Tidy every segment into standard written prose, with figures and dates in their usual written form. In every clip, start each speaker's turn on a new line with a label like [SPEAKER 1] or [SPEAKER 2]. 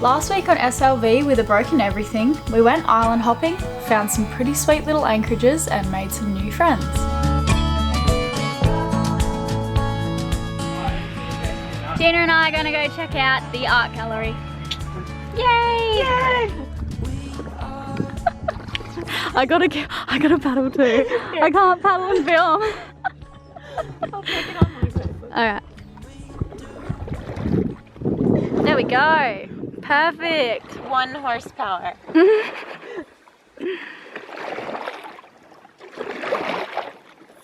[SPEAKER 1] Last week on SLV with a broken everything, we went island hopping, found some pretty sweet little anchorages and made some new friends.
[SPEAKER 2] Gina and I are going to go check out the art gallery. Yay! Yay! I gotta paddle too. I can't paddle and film.
[SPEAKER 3] I'll take it on
[SPEAKER 2] Alright. There we go. Perfect.
[SPEAKER 3] 1 horsepower.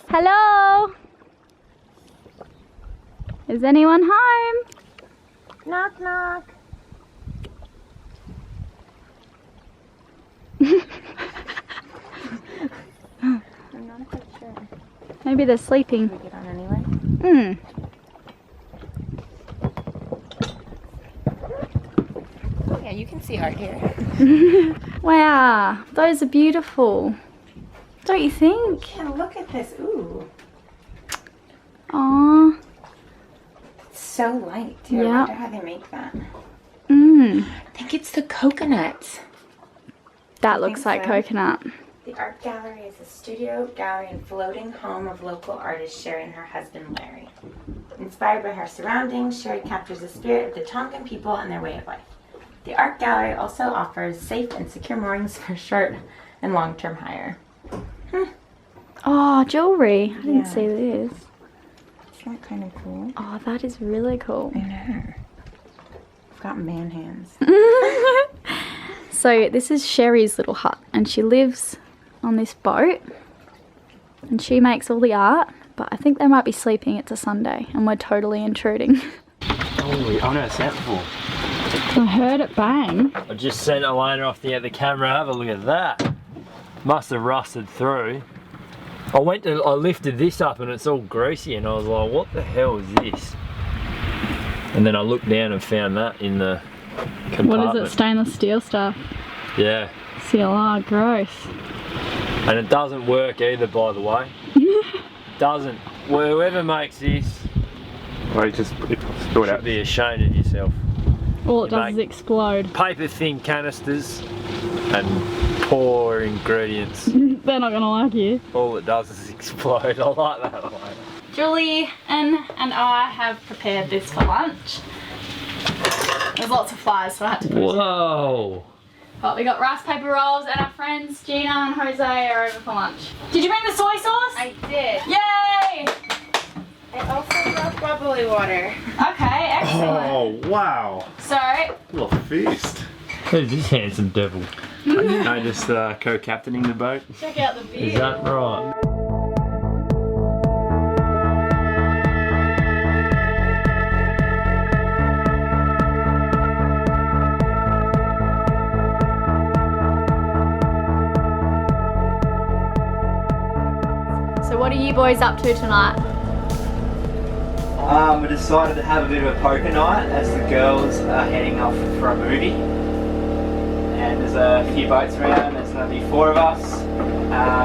[SPEAKER 2] Hello? Is anyone home?
[SPEAKER 3] Knock knock. I'm not quite sure.
[SPEAKER 2] Maybe they're sleeping.
[SPEAKER 3] Can we get on anyway? Yeah, you can see art here.
[SPEAKER 2] Wow, those are beautiful. Don't you think?
[SPEAKER 3] Yeah, look at this. Ooh.
[SPEAKER 2] Aww.
[SPEAKER 3] It's so light too.
[SPEAKER 2] Yeah.
[SPEAKER 3] I wonder how they make that.
[SPEAKER 2] Mmm.
[SPEAKER 3] I think it's the coconuts.
[SPEAKER 2] That looks like
[SPEAKER 3] so.
[SPEAKER 2] coconut.
[SPEAKER 3] The art gallery is a studio, gallery, and floating home of local artist Sherry and her husband Larry. Inspired by her surroundings, Sherry captures the spirit of the Tongan people and their way of life. The art gallery also offers safe and secure moorings for short and long-term hire.
[SPEAKER 2] Oh, jewelry. I didn't see this.
[SPEAKER 3] Isn't that kind of cool?
[SPEAKER 2] Oh, that is really cool.
[SPEAKER 3] I know. I've got man hands.
[SPEAKER 2] So this is Sherry's little hut and she lives on this boat and she makes all the art, but I think they might be sleeping. It's a Sunday and we're totally intruding.
[SPEAKER 4] Holy, I've never seen that before.
[SPEAKER 2] I heard it bang.
[SPEAKER 4] I just sent Elena off the camera. Have a look at that. Must have rusted through. I lifted this up and it's all greasy and I was like, what the hell is this? And then I looked down and found that in the compartment.
[SPEAKER 2] What is it? Stainless steel stuff?
[SPEAKER 4] Yeah.
[SPEAKER 2] CLR, gross.
[SPEAKER 4] And it doesn't work either, by the way. Doesn't. Whoever makes this,
[SPEAKER 5] Well, you just spill it
[SPEAKER 4] should
[SPEAKER 5] out.
[SPEAKER 4] be ashamed of yourself.
[SPEAKER 2] All it
[SPEAKER 4] You
[SPEAKER 2] does is
[SPEAKER 4] make-
[SPEAKER 2] explode.
[SPEAKER 4] Paper thin canisters and poor ingredients.
[SPEAKER 2] They're not gonna like you.
[SPEAKER 4] All it does is explode. I like that one.
[SPEAKER 1] Julie and I have prepared this for lunch. There's lots of flies, so I had to put it.
[SPEAKER 4] Whoa!
[SPEAKER 1] But we got rice paper rolls and our friends Gina and Jose are over for lunch. Did you bring the soy sauce?
[SPEAKER 3] I did.
[SPEAKER 1] Yay!
[SPEAKER 3] I also brought bubbly water.
[SPEAKER 1] Okay, excellent.
[SPEAKER 5] Oh, wow.
[SPEAKER 1] So,
[SPEAKER 5] What a feast.
[SPEAKER 4] Who's this handsome devil?
[SPEAKER 5] I just co-captaining the boat.
[SPEAKER 1] check out the view.
[SPEAKER 4] Is that right?
[SPEAKER 2] So what are you boys up to tonight?
[SPEAKER 6] We decided to have a bit of a poker night as the girls are heading off for a movie. And there's a few boats around, there's going to be 4 of us,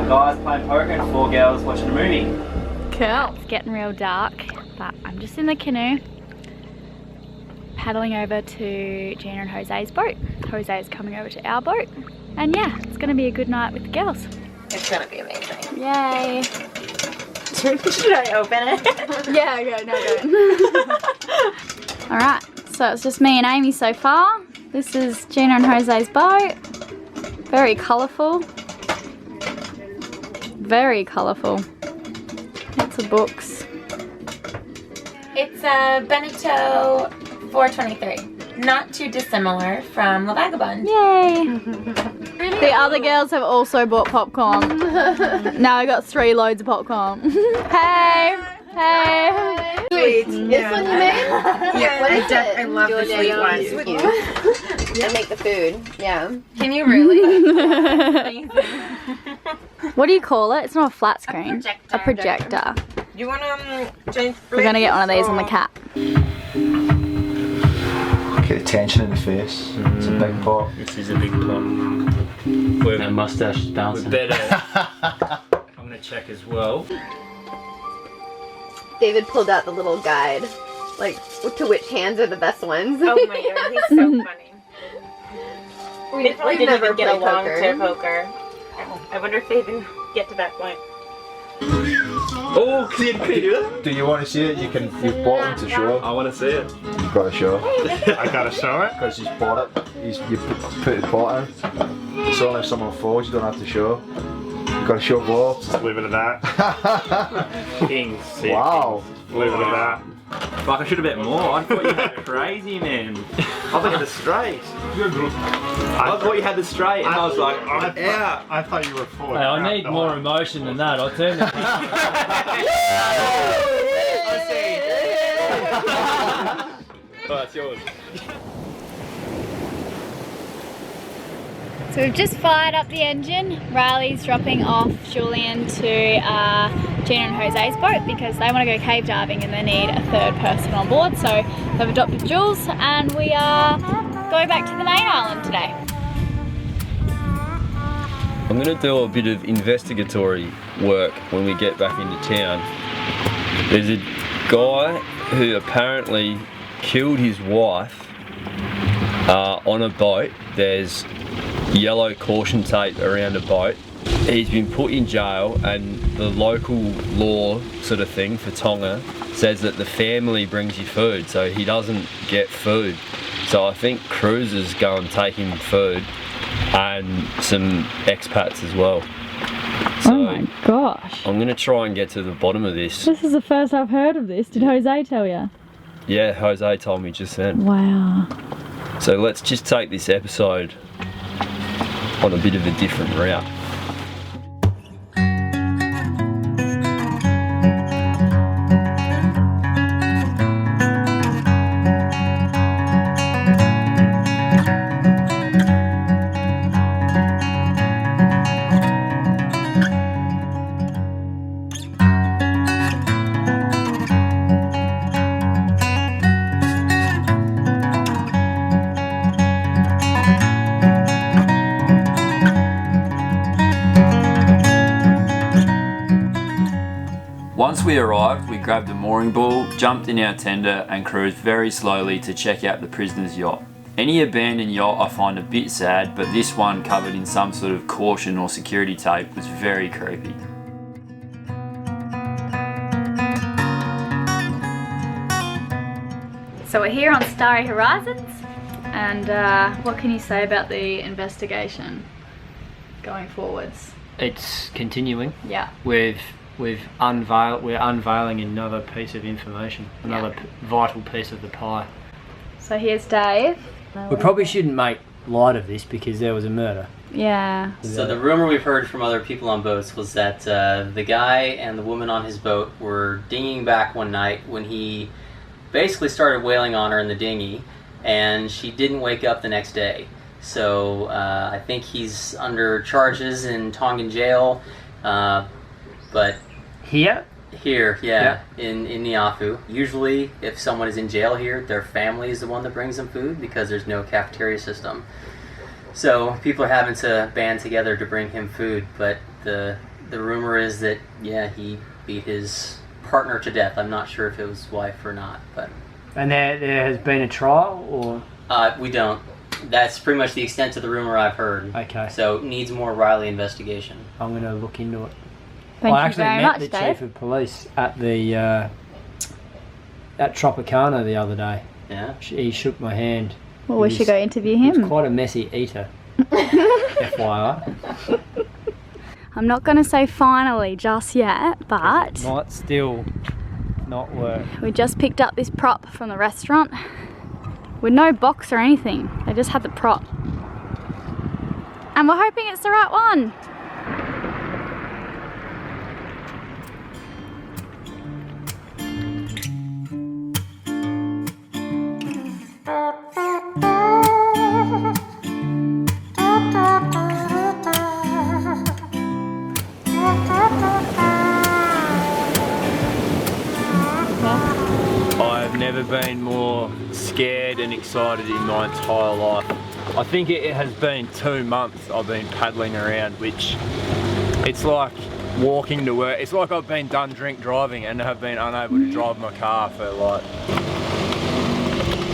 [SPEAKER 6] guys playing poker and 4 girls watching a movie.
[SPEAKER 2] Cool. It's getting real dark, but I'm just in the canoe paddling over to Gina and Jose's boat. Jose is coming over to our boat. And yeah, it's going to be a good night with the girls.
[SPEAKER 3] It's gonna be amazing.
[SPEAKER 2] Yay.
[SPEAKER 3] Should I open it?
[SPEAKER 2] Yeah, go, no, go. Alright, so it's just me and Amy so far. This is Gina and Jose's boat. Very colourful. Very colourful. Lots of books.
[SPEAKER 3] It's a Beneteau 423. Not too dissimilar from La Vagabonde.
[SPEAKER 2] Yay! The other girls have also bought popcorn. Now I got 3 loads of popcorn. Hey! Hey!
[SPEAKER 7] Sweet. This one you made?
[SPEAKER 3] Yeah,
[SPEAKER 7] What is it?
[SPEAKER 3] I love the sweet ones.
[SPEAKER 7] I make the food. Yeah.
[SPEAKER 3] Can you really?
[SPEAKER 2] What do you call it? It's not a flat screen.
[SPEAKER 3] projector.
[SPEAKER 2] A projector.
[SPEAKER 3] You want change?
[SPEAKER 2] We're gonna get one of these on the cap.
[SPEAKER 6] Get the tension in the face. It's a big pot.
[SPEAKER 4] This is a big pot.
[SPEAKER 8] That mustache is
[SPEAKER 4] We're
[SPEAKER 8] bouncing.
[SPEAKER 4] better. I'm gonna check as well.
[SPEAKER 7] David pulled out the little guide, like to which hands are the best ones.
[SPEAKER 3] Oh my god, he's so funny. They probably didn't
[SPEAKER 7] never
[SPEAKER 3] even get
[SPEAKER 7] played
[SPEAKER 3] along
[SPEAKER 7] poker.
[SPEAKER 3] to poker. I wonder if they even get to that point.
[SPEAKER 5] Oh, can you do that?
[SPEAKER 9] Do you want to see it? You've bought them to show.
[SPEAKER 5] I want to see it.
[SPEAKER 9] You've got to show.
[SPEAKER 5] I gotta show it.
[SPEAKER 9] Because he's bought it. You put his pot in. It's only if someone falls, you don't have to show. You've got to show both.
[SPEAKER 5] Just leave it at that.
[SPEAKER 4] King sick.
[SPEAKER 9] Wow.
[SPEAKER 5] Leave it at that.
[SPEAKER 6] Fuck, I should have bet more. I thought you had crazy, man. I thought you had the straight. I thought you had the straight, and I was like, I'm out.
[SPEAKER 5] I thought you were full.
[SPEAKER 4] Hey, I need more emotion than that. I'll turn it.
[SPEAKER 5] Oh, it's yours.
[SPEAKER 2] So we've just fired up the engine. Riley's dropping off Julian to Gina and Jose's boat because they want to go cave diving and they need a third person on board. So they've adopted Jules and we are going back to the main island today.
[SPEAKER 8] I'm going to do a bit of investigatory work when we get back into town. There's a guy who apparently killed his wife on a boat. There's yellow caution tape around a boat. He's been put in jail, and the local law sort of thing for Tonga says that the family brings you food, so he doesn't get food. So I think cruisers go and take him food, and some expats as well. So
[SPEAKER 2] Oh my gosh.
[SPEAKER 8] I'm gonna try and get to the bottom of this.
[SPEAKER 2] This is the first I've heard of this. Did Jose tell you?
[SPEAKER 8] Yeah, Jose told me just then.
[SPEAKER 2] Wow.
[SPEAKER 8] So let's just take this episode on a bit of a different route.
[SPEAKER 10] Once we arrived, we grabbed a mooring ball, jumped in our tender and cruised very slowly to check out the prisoner's yacht. Any abandoned yacht I find a bit sad, but this one covered in some sort of caution or security tape was very creepy.
[SPEAKER 2] So we're here on Starry Horizons, and what can you say about the investigation going forwards?
[SPEAKER 4] It's continuing.
[SPEAKER 2] Yeah.
[SPEAKER 4] We're unveiling another piece of information, another vital piece of the pie.
[SPEAKER 2] So here's Dave.
[SPEAKER 4] We probably shouldn't make light of this because there was a murder.
[SPEAKER 2] Yeah.
[SPEAKER 11] So the rumor we've heard from other people on boats was that the guy and the woman on his boat were dinghying back one night when he basically started wailing on her in the dinghy, and she didn't wake up the next day. So I think he's under charges in Tongan jail, but
[SPEAKER 4] Here,
[SPEAKER 11] yeah. in Neiafu. Usually, if someone is in jail here, their family is the one that brings them food because there's no cafeteria system. So people are having to band together to bring him food. But the rumor is that he beat his partner to death. I'm not sure if it was his wife or not, but.
[SPEAKER 4] And there has been a trial, or
[SPEAKER 11] we don't. That's pretty much the extent of the rumor I've heard.
[SPEAKER 4] Okay.
[SPEAKER 11] So it needs more Riley investigation.
[SPEAKER 4] I'm going to look into it.
[SPEAKER 2] Thank
[SPEAKER 4] I
[SPEAKER 2] you
[SPEAKER 4] actually
[SPEAKER 2] very
[SPEAKER 4] met
[SPEAKER 2] much,
[SPEAKER 4] the
[SPEAKER 2] Dave.
[SPEAKER 4] chief of police at the at Tropicana the other day.
[SPEAKER 11] Yeah.
[SPEAKER 4] He shook my hand.
[SPEAKER 2] Well, we should go interview
[SPEAKER 4] He's
[SPEAKER 2] him.
[SPEAKER 4] quite a messy eater. FYI.
[SPEAKER 2] I'm not going to say finally just yet, but
[SPEAKER 4] Might still not work.
[SPEAKER 2] we just picked up this prop from the restaurant with no box or anything. They just had the prop. And we're hoping it's the right one.
[SPEAKER 4] I've never been more scared and excited in my entire life. I think it has been 2 months I've been paddling around, which it's like walking to work. It's like I've been done drink driving and have been unable to drive my car for like...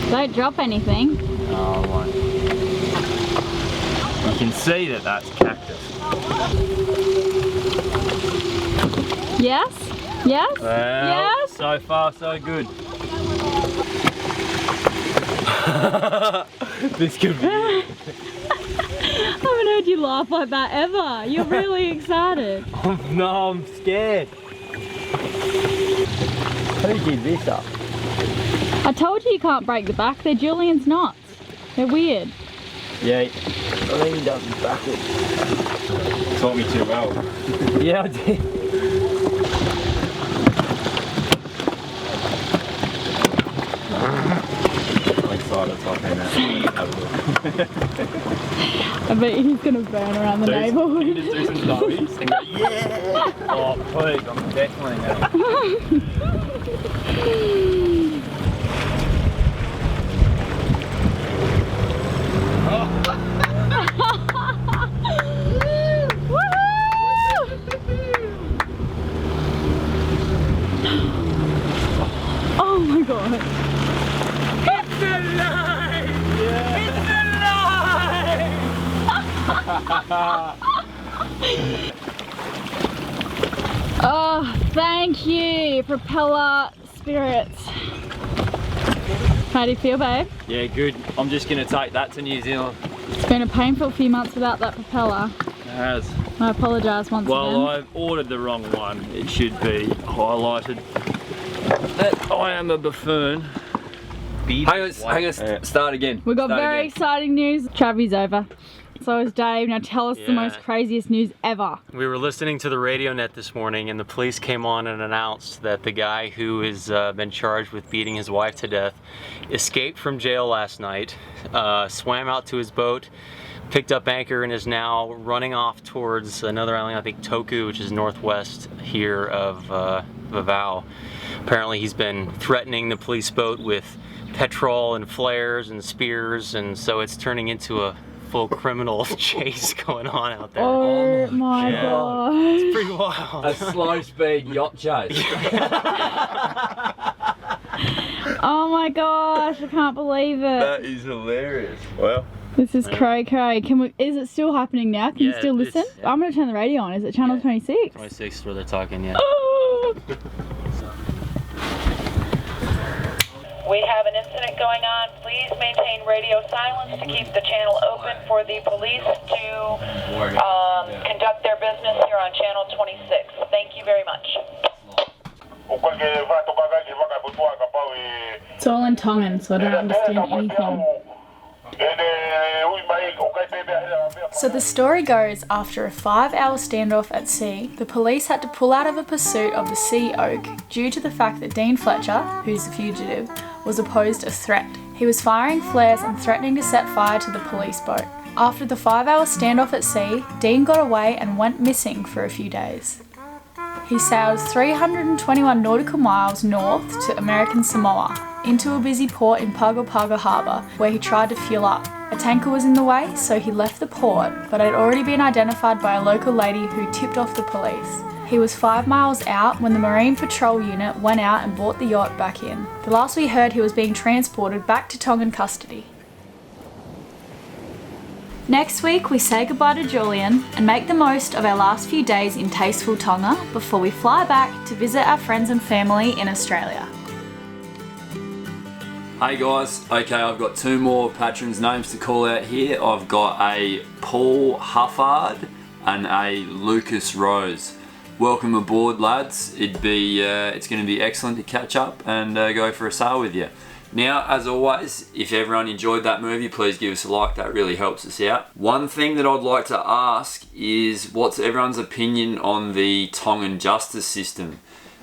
[SPEAKER 2] Don't drop anything.
[SPEAKER 4] Oh, I won't. You can see that that's cactus.
[SPEAKER 2] Yes? Yes?
[SPEAKER 4] Well,
[SPEAKER 2] Yes?
[SPEAKER 4] so far so good. This could be it.
[SPEAKER 2] I haven't heard you laugh like that ever. You're really excited.
[SPEAKER 4] No, I'm scared. Who did this up?
[SPEAKER 2] I told you can't break the back. They're Julian's knots. They're weird.
[SPEAKER 4] Yeah, I think he does it backwards.
[SPEAKER 5] Taught me too well.
[SPEAKER 4] Yeah, I did.
[SPEAKER 5] I'm excited talking that.
[SPEAKER 2] I bet he's gonna burn around the neighbourhood.
[SPEAKER 5] Just do some dummies and go, yeah!
[SPEAKER 4] Oh, please, I'm definitely going.
[SPEAKER 2] Oh my god.
[SPEAKER 4] It's alive! Yeah. It's alive!
[SPEAKER 2] Oh, thank you, propeller spirits. How do you feel, babe?
[SPEAKER 4] Yeah, good. I'm just going to take that to New Zealand.
[SPEAKER 2] It's been a painful few months without that propeller.
[SPEAKER 4] It has.
[SPEAKER 2] I apologise once
[SPEAKER 4] Well,
[SPEAKER 2] again.
[SPEAKER 4] I've ordered the wrong one. It should be highlighted that I am a buffoon.
[SPEAKER 8] Hang on, start again.
[SPEAKER 2] We've got
[SPEAKER 8] Start
[SPEAKER 2] very
[SPEAKER 8] again.
[SPEAKER 2] exciting news. Travy's over. So is Dave. Now tell us the most craziest news ever.
[SPEAKER 11] We were listening to the radio net this morning and the police came on and announced that the guy who has been charged with beating his wife to death escaped from jail last night, swam out to his boat, picked up anchor and is now running off towards another island, I think Toku, which is northwest here of Vava'u. Apparently he's been threatening the police boat with petrol and flares and spears, and so it's turning into a full criminal chase going on out there.
[SPEAKER 2] Oh my god.
[SPEAKER 11] It's pretty wild.
[SPEAKER 8] A slow speed yacht chase.
[SPEAKER 2] Oh my gosh, I can't believe it.
[SPEAKER 8] That is hilarious. Well,
[SPEAKER 2] This is cray cray. Is it still happening now? Can you
[SPEAKER 11] Yeah,
[SPEAKER 2] still listen?
[SPEAKER 11] yeah.
[SPEAKER 2] I'm gonna turn the radio on. Is it channel 26?
[SPEAKER 11] 26 where they're talking, yeah.
[SPEAKER 2] Oh.
[SPEAKER 12] We have an incident going on. Please maintain radio silence to keep the channel open for the police to conduct their business here on channel 26. Thank you very much.
[SPEAKER 1] It's all in Tongan, so I don't understand anything.
[SPEAKER 2] So the story goes, after a 5-hour standoff at sea, the police had to pull out of a pursuit of the Sea Oak due to the fact that Dean Fletcher, who's the fugitive, was opposed a threat. He was firing flares and threatening to set fire to the police boat. After the 5-hour standoff at sea, Dean got away and went missing for a few days. He sailed 321 nautical miles north to American Samoa, into a busy port in Pago Pago Harbour, where he tried to fuel up. A tanker was in the way, so he left the port, but had already been identified by a local lady who tipped off the police. He was 5 miles out when the Marine Patrol unit went out and brought the yacht back in. The last we heard, he was being transported back to Tongan custody. Next week, we say goodbye to Julian and make the most of our last few days in tasteful Tonga before we fly back to visit our friends and family in Australia.
[SPEAKER 10] Hey guys, okay, I've got two more patrons' names to call out here. I've got a Paul Huffard and a Lucas Rose. Welcome aboard, lads. It's going to be excellent to catch up and go for a sail with you. Now, as always, if everyone enjoyed that movie, please give us a like. That really helps us out. One thing that I'd like to ask is, what's everyone's opinion on the Tongan justice system,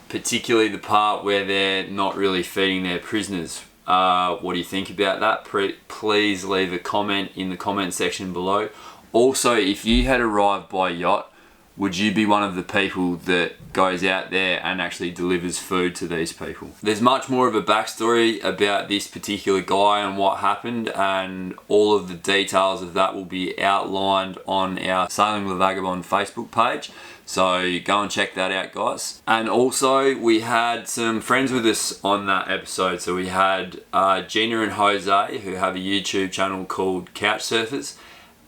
[SPEAKER 10] particularly the part where they're not really feeding their prisoners? What do you think about that? Please leave a comment in the comment section below. Also, if you had arrived by yacht, would you be one of the people that goes out there and actually delivers food to these people? There's much more of a backstory about this particular guy and what happened, and all of the details of that will be outlined on our Sailing with Vagabonde Facebook page. So go and check that out, guys. And also, we had some friends with us on that episode. So we had Gina and Jose, who have a YouTube channel called Couch Surfers.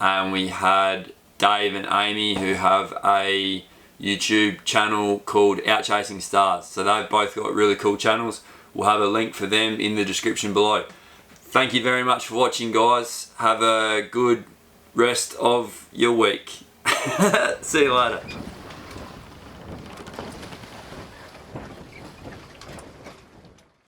[SPEAKER 10] and we had Dave and Amy, who have a YouTube channel called Out Chasing Stars. So they've both got really cool channels. We'll have a link for them in the description below. Thank you very much for watching, guys. Have a good rest of your week. See you later.